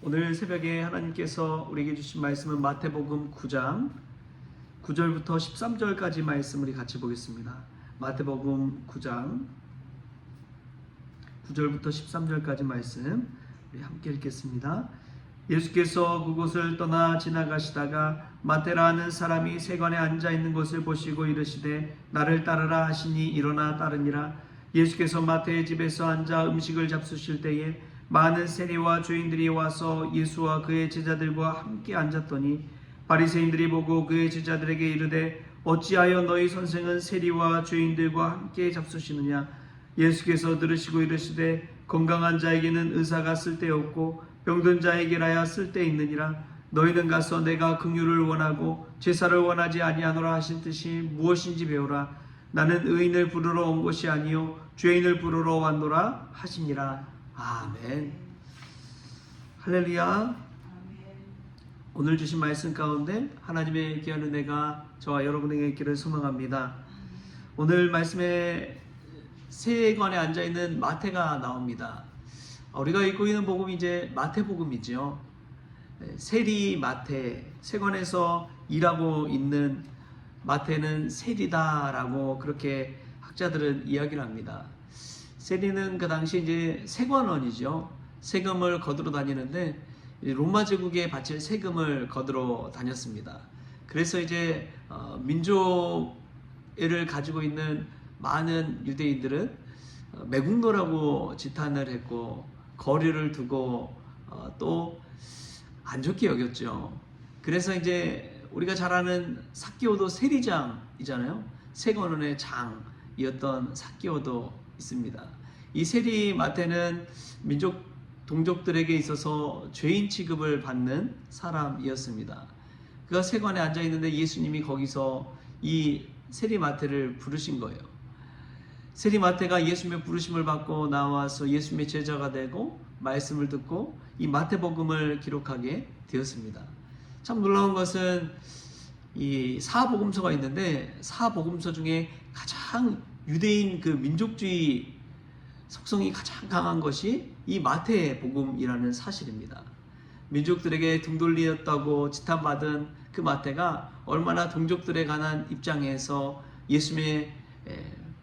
오늘 새벽에 하나님께서 우리에게 주신 말씀은 마태복음 9장 9절부터 13절까지 말씀 우리 같이 보겠습니다. 마태복음 9장 9절부터 13절까지 말씀 우리 함께 읽겠습니다. 예수께서 그곳을 떠나 지나가시다가 마태라는 사람이 세관에 앉아 있는 것을 보시고 이르시되 나를 따르라 하시니 일어나 따르니라. 예수께서 마태의 집에서 앉아 음식을 잡수실 때에 많은 세리와 죄인들이 와서 예수와 그의 제자들과 함께 앉았더니 바리새인들이 보고 그의 제자들에게 이르되 어찌하여 너희 선생은 세리와 죄인들과 함께 잡수시느냐. 예수께서 들으시고 이르시되 건강한 자에게는 의사가 쓸데없고 병든 자에게라야 쓸데있느니라. 너희는 가서 내가 긍휼을 원하고 제사를 원하지 아니하노라 하신 뜻이 무엇인지 배우라. 나는 의인을 부르러 온 것이 아니요 죄인을 부르러 왔노라 하시니라. 아멘. 할렐루야. 오늘 주신 말씀 가운데 하나님의 귀한 은혜가 저와 여러분에게 있기를 소망합니다. 오늘 말씀에 세관에 앉아있는 마태가 나옵니다. 우리가 읽고 있는 복음이 이제 마태복음이죠. 세리 마태, 세관에서 일하고 있는 마태는 세리다라고 그렇게 학자들은 이야기를 합니다. 세리는 그 당시 이제 세관원이죠. 세금을 거두러 다니는데 로마 제국에 바칠 세금을 거두러 다녔습니다. 그래서 이제 민족애를 가지고 있는 많은 유대인들은 매국노라고 지탄을 했고 거리를 두고 또 안 좋게 여겼죠. 그래서 이제 우리가 잘 아는 삭개오도 세리장이잖아요. 세관원의 장이었던 삭개오도 있습니다. 이 세리 마태는 민족 동족들에게 있어서 죄인 취급을 받는 사람이었습니다. 그가 세관에 앉아 있는데 예수님이 거기서 이 세리 마태를 부르신 거예요. 세리 마태가 예수님의 부르심을 받고 나와서 예수님의 제자가 되고 말씀을 듣고 이 마태복음을 기록하게 되었습니다. 참 놀라운 것은 이 사복음서가 있는데 사복음서 중에 가장 유대인 그 민족주의 속성이 가장 강한 것이 이 마태복음이라는 사실입니다. 민족들에게 등 돌리었다고 지탄받은 그 마태가 얼마나 동족들에 관한 입장에서 예수님의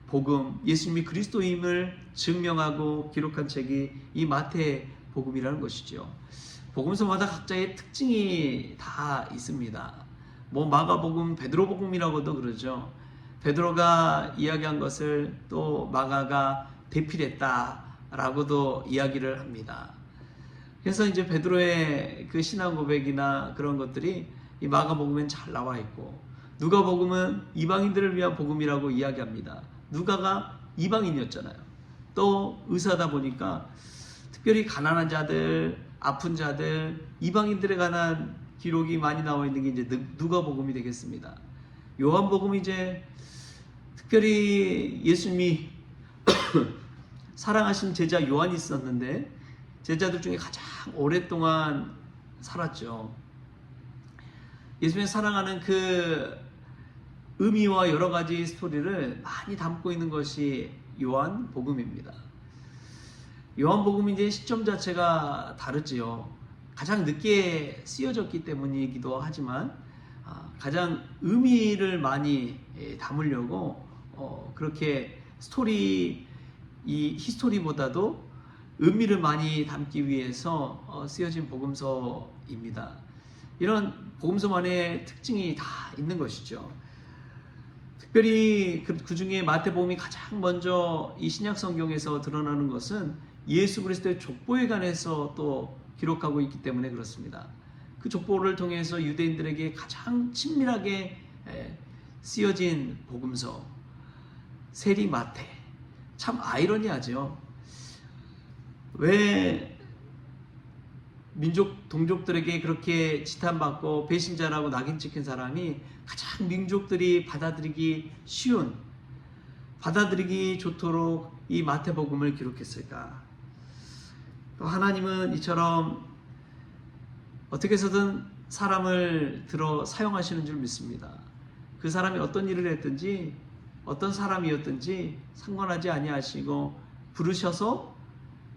복음, 예수님이 그리스도임을 증명하고 기록한 책이 이 마태복음이라는 것이죠. 복음서마다 각자의 특징이 다 있습니다. 뭐 마가복음, 베드로복음이라고도 그러죠. 베드로가 이야기한 것을 또 마가가 대필했다라고도 이야기를 합니다. 그래서 이제 베드로의 그 신앙 고백이나 그런 것들이 이 마가복음엔 잘 나와 있고 누가복음은 이방인들을 위한 복음이라고 이야기합니다. 누가가 이방인이었잖아요. 또 의사다 보니까 특별히 가난한 자들, 아픈 자들, 이방인들에 관한 기록이 많이 나와 있는 게 이제 누가복음이 되겠습니다. 요한복음이 이제 특별히 예수님이 사랑하신 제자 요한이 있었는데 제자들 중에 가장 오랫동안 살았죠. 예수님이 사랑하는 그 의미와 여러 가지 스토리를 많이 담고 있는 것이 요한복음입니다. 요한복음이 이제 시점 자체가 다르지요. 가장 늦게 쓰여졌기 때문이기도 하지만 가장 의미를 많이 담으려고 그렇게 이 히스토리보다도 의미를 많이 담기 위해서 쓰여진 복음서입니다. 이런 복음서만의 특징이 다 있는 것이죠. 특별히 그 중에 마태복음이 가장 먼저 이 신약 성경에서 드러나는 것은 예수 그리스도의 족보에 관해서 또 기록하고 있기 때문에 그렇습니다. 그 족보를 통해서 유대인들에게 가장 친밀하게 쓰여진 복음서 세리 마태. 참 아이러니하죠. 왜 동족들에게 그렇게 지탄받고 배신자라고 낙인 찍힌 사람이 가장 민족들이 받아들이기 쉬운, 받아들이기 좋도록 이 마태복음을 기록했을까? 또 하나님은 이처럼 어떻게 해서든 사람을 들어 사용하시는 줄 믿습니다. 그 사람이 어떤 일을 했든지 어떤 사람이었든지 상관하지 아니하시고 부르셔서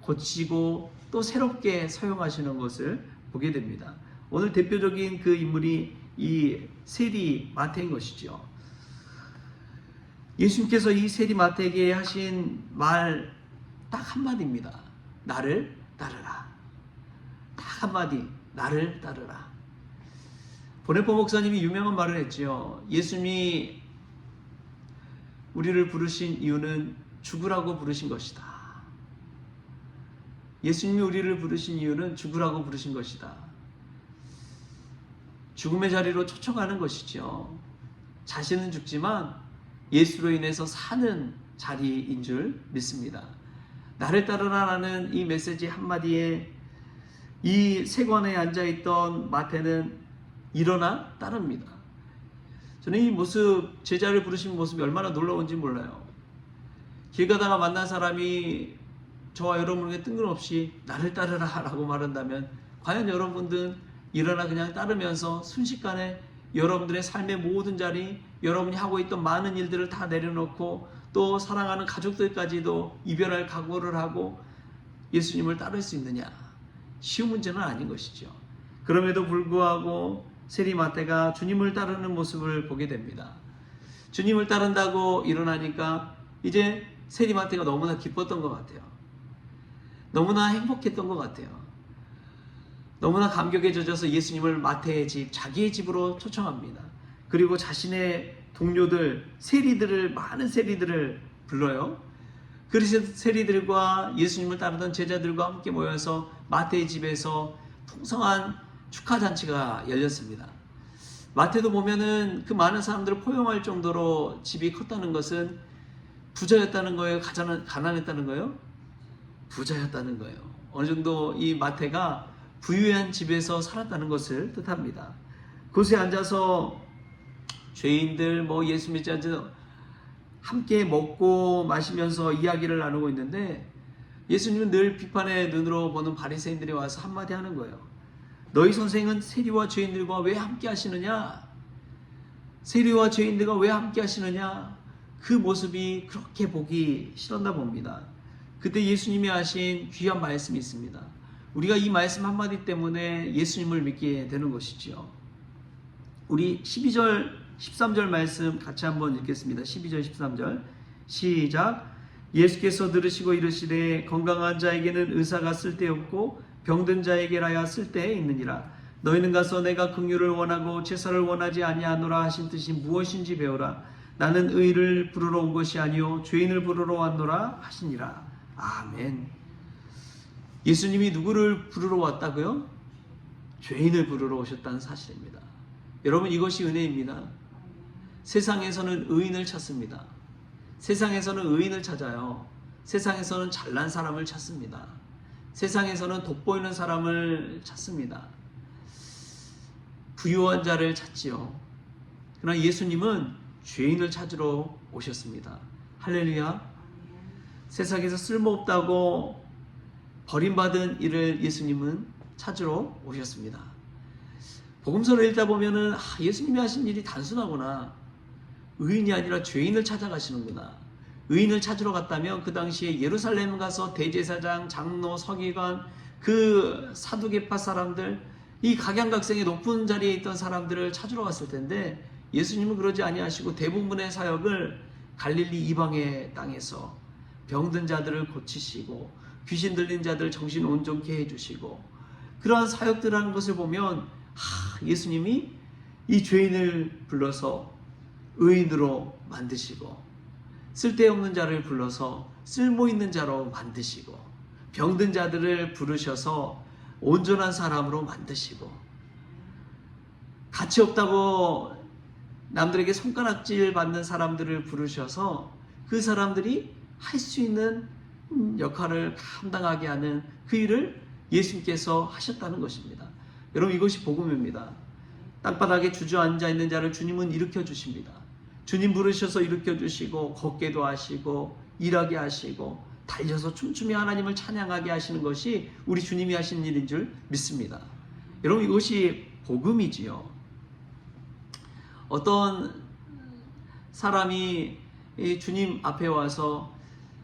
고치고 또 새롭게 사용하시는 것을 보게 됩니다. 오늘 대표적인 그 인물이 이 세리 마태인 것이죠. 예수님께서 이 세리 마태에게 하신 말 딱 한마디입니다. 나를 따르라. 딱 한마디, 나를 따르라. 보네포 목사님이 유명한 말을 했죠. 예수님이 우리를 부르신 이유는 죽으라고 부르신 것이다. 예수님이 우리를 부르신 이유는 죽으라고 부르신 것이다. 죽음의 자리로 초청하는 것이죠. 자신은 죽지만 예수로 인해서 사는 자리인 줄 믿습니다. 나를 따르라라는 이 메시지 한마디에 이 세관에 앉아있던 마태는 일어나 따릅니다. 저는 이 모습, 제자를 부르신 모습이 얼마나 놀라운지 몰라요. 길 가다가 만난 사람이 저와 여러분에게 뜬금없이 나를 따르라 라고 말한다면 과연 여러분들은 일어나 그냥 따르면서 순식간에 여러분들의 삶의 모든 자리, 여러분이 하고 있던 많은 일들을 다 내려놓고 또 사랑하는 가족들까지도 이별할 각오를 하고 예수님을 따를 수 있느냐? 쉬운 문제는 아닌 것이죠. 그럼에도 불구하고 세리 마태가 주님을 따르는 모습을 보게 됩니다. 주님을 따른다고 일어나니까 이제 세리 마태가 너무나 기뻤던 것 같아요. 너무나 행복했던 것 같아요. 너무나 감격에 젖어서 예수님을 마태의 집, 자기의 집으로 초청합니다. 그리고 자신의 동료들, 세리들을, 많은 세리들을 불러요. 그래서 세리들과 예수님을 따르던 제자들과 함께 모여서 마태의 집에서 풍성한 축하잔치가 열렸습니다. 마태도 보면은 그 많은 사람들을 포용할 정도로 집이 컸다는 것은 부자였다는 거예요? 가난했다는 거예요? 부자였다는 거예요. 어느 정도 이 마태가 부유한 집에서 살았다는 것을 뜻합니다. 그곳에 앉아서 죄인들, 예수 믿지 않는 함께 먹고 마시면서 이야기를 나누고 있는데 예수님은 늘 비판의 눈으로 보는 바리새인들이 와서 한마디 하는 거예요. 너희 선생은 세리와 죄인들과 왜 함께 하시느냐? 세리와 죄인들과 왜 함께 하시느냐? 그 모습이 그렇게 보기 싫었나 봅니다. 그때 예수님이 하신 귀한 말씀이 있습니다. 우리가 이 말씀 한마디 때문에 예수님을 믿게 되는 것이죠. 우리 12절, 13절 말씀 같이 한번 읽겠습니다. 12절, 13절 시작. 예수께서 들으시고 이르시되 건강한 자에게는 의사가 쓸데없고 병든 자에게라야 쓸데에 있느니라. 너희는 가서 내가 긍휼을 원하고 제사를 원하지 아니하노라 하신 뜻이 무엇인지 배우라. 나는 의를 부르러 온 것이 아니요 죄인을 부르러 왔노라 하시니라. 아멘. 예수님이 누구를 부르러 왔다고요? 죄인을 부르러 오셨다는 사실입니다. 여러분, 이것이 은혜입니다. 세상에서는 의인을 찾습니다. 세상에서는 의인을 찾아요. 세상에서는 잘난 사람을 찾습니다. 세상에서는 돋보이는 사람을 찾습니다. 부유한 자를 찾지요. 그러나 예수님은 죄인을 찾으러 오셨습니다. 할렐루야. 세상에서 쓸모없다고 버림받은 이를 예수님은 찾으러 오셨습니다. 복음서를 읽다 보면은 예수님이 하신 일이 단순하구나. 의인이 아니라 죄인을 찾아가시는구나. 의인을 찾으러 갔다면 그 당시에 예루살렘 가서 대제사장, 장로, 서기관, 그 사두개파 사람들, 이 각양각색의 높은 자리에 있던 사람들을 찾으러 갔을 텐데 예수님은 그러지 아니하시고 대부분의 사역을 갈릴리 이방의 땅에서 병든 자들을 고치시고 귀신 들린 자들 정신 온전케 해주시고 그러한 사역들을 하는 것을 보면 예수님이 이 죄인을 불러서 의인으로 만드시고 쓸데없는 자를 불러서 쓸모있는 자로 만드시고 병든 자들을 부르셔서 온전한 사람으로 만드시고 가치 없다고 남들에게 손가락질 받는 사람들을 부르셔서 그 사람들이 할 수 있는 역할을 감당하게 하는 그 일을 예수님께서 하셨다는 것입니다. 여러분, 이것이 복음입니다. 땅바닥에 주저앉아 있는 자를 주님은 일으켜 주십니다. 주님 부르셔서 일으켜 주시고 걷게도 하시고 일하게 하시고 달려서 춤추며 하나님을 찬양하게 하시는 것이 우리 주님이 하시는 일인 줄 믿습니다. 여러분, 이것이 복음이지요. 어떤 사람이 주님 앞에 와서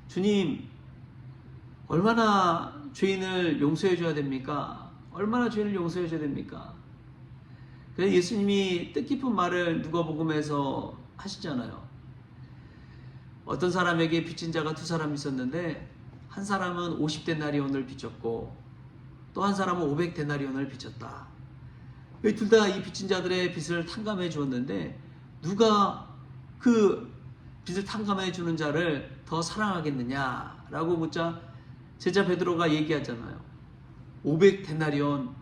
주님, 얼마나 죄인을 용서해 줘야 됩니까? 얼마나 죄인을 용서해 줘야 됩니까? 그래서 예수님이 뜻깊은 말을 누가복음에서 하시잖아요. 어떤 사람에게 빚진 자가 두 사람 있었는데 한 사람은 50데나리온을 빚졌고 또 한 사람은 500데나리온을 빚졌다. 둘 다 이 빚진 자들의 빚을 탕감해 주었는데 누가 그 빚을 탕감해 주는 자를 더 사랑하겠느냐라고 묻자 제자 베드로가 얘기하잖아요. 500데나리온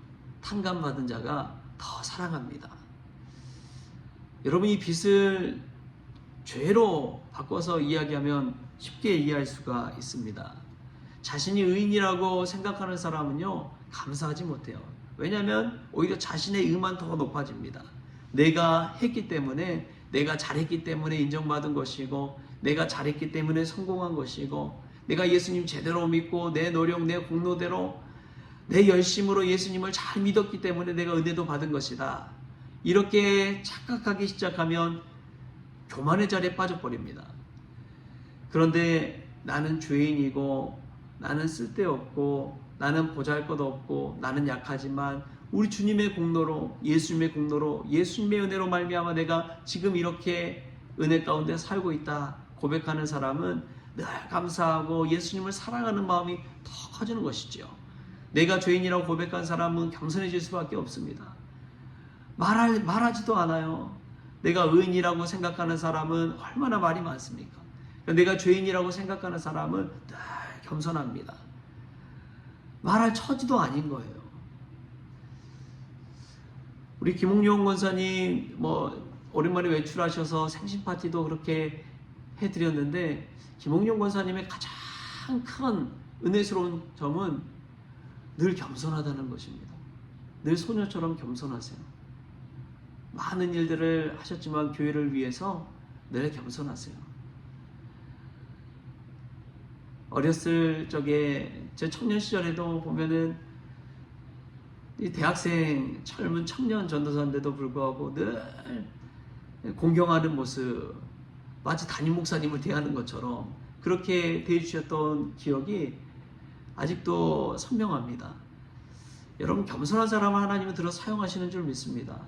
탕감받은 자가 더 사랑합니다. 여러분, 이 빚을 죄로 바꿔서 이야기하면 쉽게 이해할 수가 있습니다. 자신이 의인이라고 생각하는 사람은요, 감사하지 못해요. 왜냐하면 오히려 자신의 의만 더 높아집니다. 내가 했기 때문에, 내가 잘했기 때문에 인정받은 것이고, 내가 잘했기 때문에 성공한 것이고, 내가 예수님 제대로 믿고 내 노력, 내 공로대로 내 열심으로 예수님을 잘 믿었기 때문에 내가 은혜도 받은 것이다. 이렇게 착각하기 시작하면 교만의 자리에 빠져버립니다. 그런데 나는 죄인이고 나는 쓸데없고 나는 보잘것없고 나는 약하지만 우리 주님의 공로로, 예수님의 공로로, 예수님의 은혜로 말미암아 내가 지금 이렇게 은혜 가운데 살고 있다 고백하는 사람은 늘 감사하고 예수님을 사랑하는 마음이 더 커지는 것이지요. 내가 죄인이라고 고백한 사람은 겸손해질 수밖에 없습니다. 말하지도 않아요. 내가 의인이라고 생각하는 사람은 얼마나 말이 많습니까? 내가 죄인이라고 생각하는 사람은 늘 겸손합니다. 말할 처지도 아닌 거예요. 우리 김홍용 권사님 오랜만에 외출하셔서 생신 파티도 그렇게 해드렸는데 김홍용 권사님의 가장 큰 은혜스러운 점은 늘 겸손하다는 것입니다. 늘 소녀처럼 겸손하세요. 많은 일들을 하셨지만 교회를 위해서 늘 겸손하세요. 어렸을 적에 제 청년 시절에도 보면은 이 대학생 젊은 청년 전도사인데도 불구하고 늘 공경하는 모습, 마치 담임 목사님을 대하는 것처럼 그렇게 대해주셨던 기억이 아직도 선명합니다. 여러분, 겸손한 사람을 하나님은 들어 사용하시는 줄 믿습니다.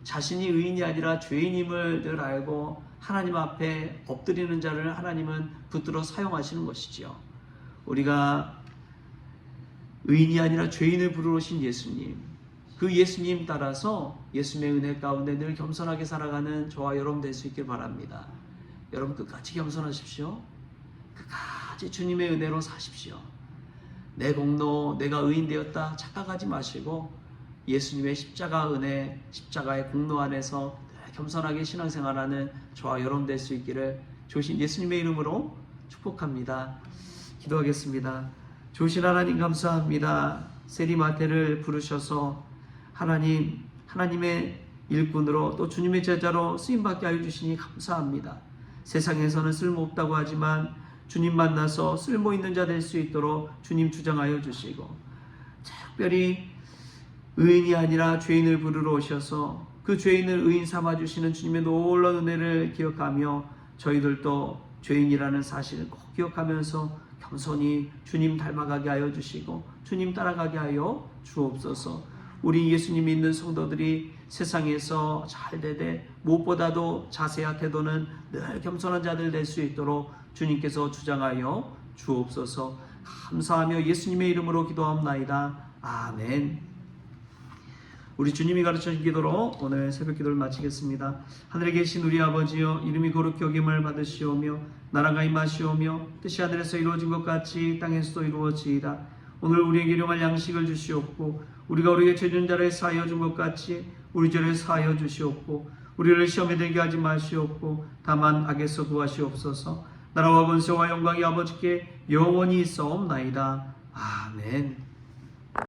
자신이 의인이 아니라 죄인임을 늘 알고 하나님 앞에 엎드리는 자를 하나님은 붙들어 사용하시는 것이지요. 우리가 의인이 아니라 죄인을 부르신 예수님, 그 예수님 따라서 예수님의 은혜 가운데 늘 겸손하게 살아가는 저와 여러분 될 수 있길 바랍니다. 여러분, 끝까지 겸손하십시오. 끝까지 주님의 은혜로 사십시오. 내 공로, 내가 의인 되었다 착각하지 마시고 예수님의 십자가 은혜, 십자가의 공로 안에서 겸손하게 신앙생활하는 저와 여러분 될 수 있기를 주신 예수님의 이름으로 축복합니다. 기도하겠습니다. 주신 하나님 감사합니다. 세리마태를 부르셔서 하나님의 일꾼으로 또 주님의 제자로 쓰임받게 하여 주시니 감사합니다. 세상에서는 쓸모없다고 하지만 주님 만나서 쓸모있는 자 될 수 있도록 주님 주장하여 주시고, 특별히 의인이 아니라 죄인을 부르러 오셔서 그 죄인을 의인 삼아주시는 주님의 놀라운 은혜를 기억하며 저희들도 죄인이라는 사실을 꼭 기억하면서 겸손히 주님 닮아가게 하여 주시고 주님 따라가게 하여 주옵소서. 우리 예수님 믿는 성도들이 세상에서 잘 되되 무엇보다도 자세와 태도는 늘 겸손한 자들 될 수 있도록 주님께서 주장하여 주옵소서. 감사하며 예수님의 이름으로 기도합나이다. 아멘. 우리 주님이 가르쳐준 기도로 오늘 새벽 기도를 마치겠습니다. 하늘에 계신 우리 아버지여, 이름이 거룩히 여김을 받으시오며 나라가 임하시오며 뜻이 하늘에서 이루어진 것 같이 땅에서도 이루어지이다. 오늘 우리에게 일용할 양식을 주시옵고 우리가 우리에게 죄진 자를 사하여 준 것 같이 우리 죄를 사하여 주시옵고 우리를 시험에 들게 하지 마시옵고 다만 악에서 구하시옵소서. 나라와 권세와 영광이 아버지께 영원히 있사옵나이다. 아멘.